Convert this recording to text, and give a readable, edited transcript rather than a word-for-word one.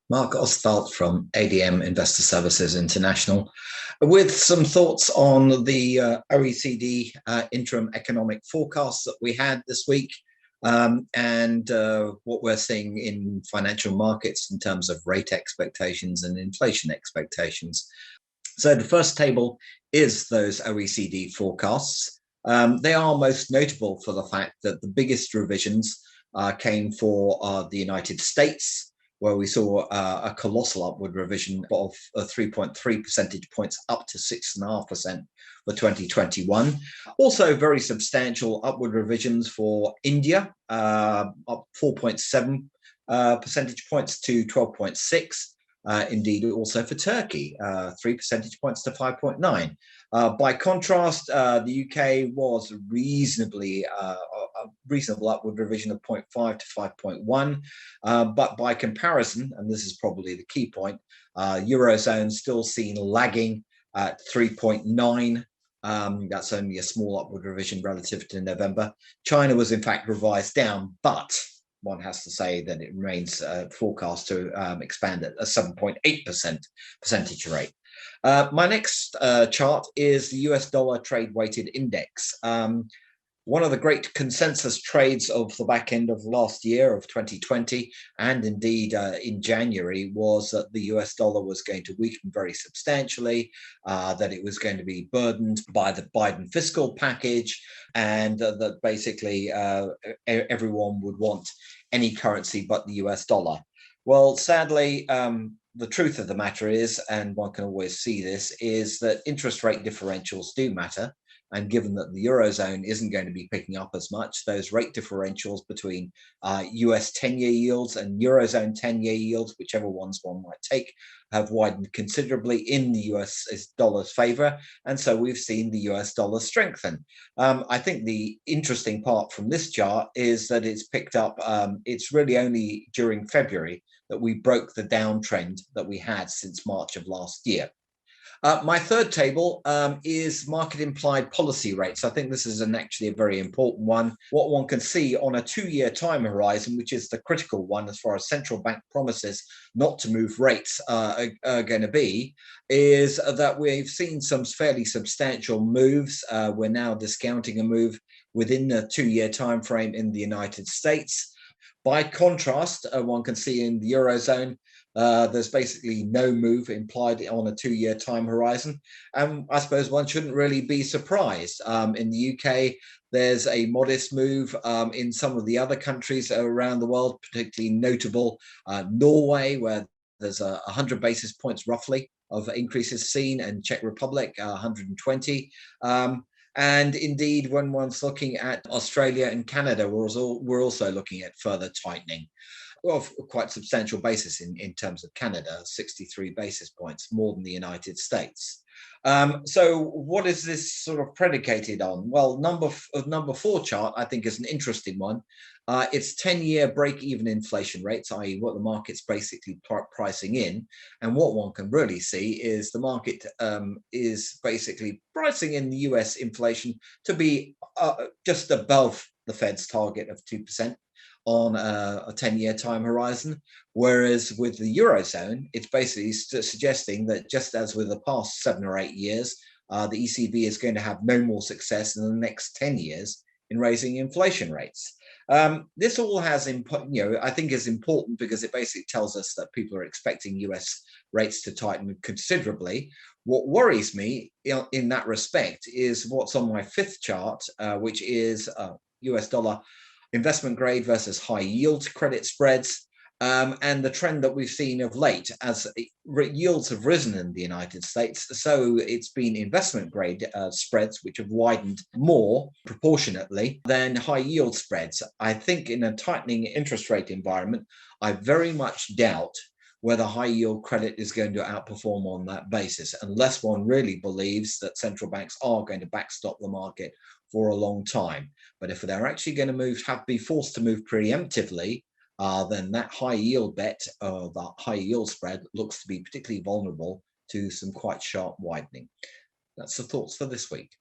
Marc Ostwald from ADM Investor Services International, with some thoughts on the OECD interim economic forecasts that we had this week, and what we're seeing in financial markets in terms of rate expectations and inflation expectations. So the first table is those OECD forecasts. They are most notable for the fact that the biggest revisions came for the United States, where we saw a colossal upward revision of 3.3 percentage points up to 6.5% for 2021. Also very substantial upward revisions for India, up 4.7 percentage points to 12.6. Indeed, also for Turkey, 3 percentage points to 5.9. By contrast, the UK was reasonably a reasonable upward revision of 0.5 to 5.1. But by comparison, and this is probably the key point, Eurozone still seen lagging at 3.9. That's only a small upward revision relative to November. China was in fact revised down, but one has to say that it remains forecast to expand at a 7.8% percentage rate. My next chart is the US dollar trade weighted index. One of the great consensus trades of the back end of last year of 2020, and indeed in January, was that the US dollar was going to weaken very substantially, that it was going to be burdened by the Biden fiscal package, and that basically everyone would want any currency but the US dollar. Well, sadly, the truth of the matter is, and one can always see this, is that interest rate differentials do matter. And given that the Eurozone isn't going to be picking up as much, those rate differentials between US 10-year yields and Eurozone 10-year yields, whichever ones one might take, have widened considerably in the US dollar's favor. And so we've seen the US dollar strengthen. I think the interesting part from this chart is that it's picked up, it's really only during February that we broke the downtrend that we had since March of last year. My third table is market implied policy rates. I think this is actually a very important one. What one can see on a 2-year time horizon, which is the critical one as far as central bank promises not to move rates are going to be, is that we've seen some fairly substantial moves. We're now discounting a move within the 2-year time frame in the United States. By contrast, one can see in the Eurozone, there's basically no move implied on a 2-year time horizon. And I suppose one shouldn't really be surprised. In the UK, there's a modest move. In some of the other countries around the world, particularly notable Norway, where there's 100 basis points roughly of increases seen, and Czech Republic, 120. And indeed, when one's looking at Australia and Canada, we're also looking at further tightening. Well, quite substantial basis in terms of Canada, 63 basis points, more than the United States. So what is this sort of predicated on? Well, number 4 chart, I think, is an interesting one. It's 10-year break-even inflation rates, i.e. what the market's basically pricing in. And what one can really see is the market is basically pricing in the US inflation to be just above the Fed's target of 2%. On a 10-year time horizon, whereas with the Eurozone, it's basically suggesting that just as with the past 7 or 8 years, the ECB is going to have no more success in the next 10 years in raising inflation rates. This all has, I think is important because it basically tells us that people are expecting US rates to tighten considerably. What worries me in that respect is what's on my 5th chart, which is US dollar investment grade versus high yield credit spreads, and the trend that we've seen of late as yields have risen in the United States. So it's been investment grade spreads which have widened more proportionately than high yield spreads. I think in a tightening interest rate environment, I very much doubt whether high yield credit is going to outperform on that basis, unless one really believes that central banks are going to backstop the market for a long time. But if they're actually going to be forced to move preemptively, then that high yield bet, that high yield spread, looks to be particularly vulnerable to some quite sharp widening. That's the thoughts for this week.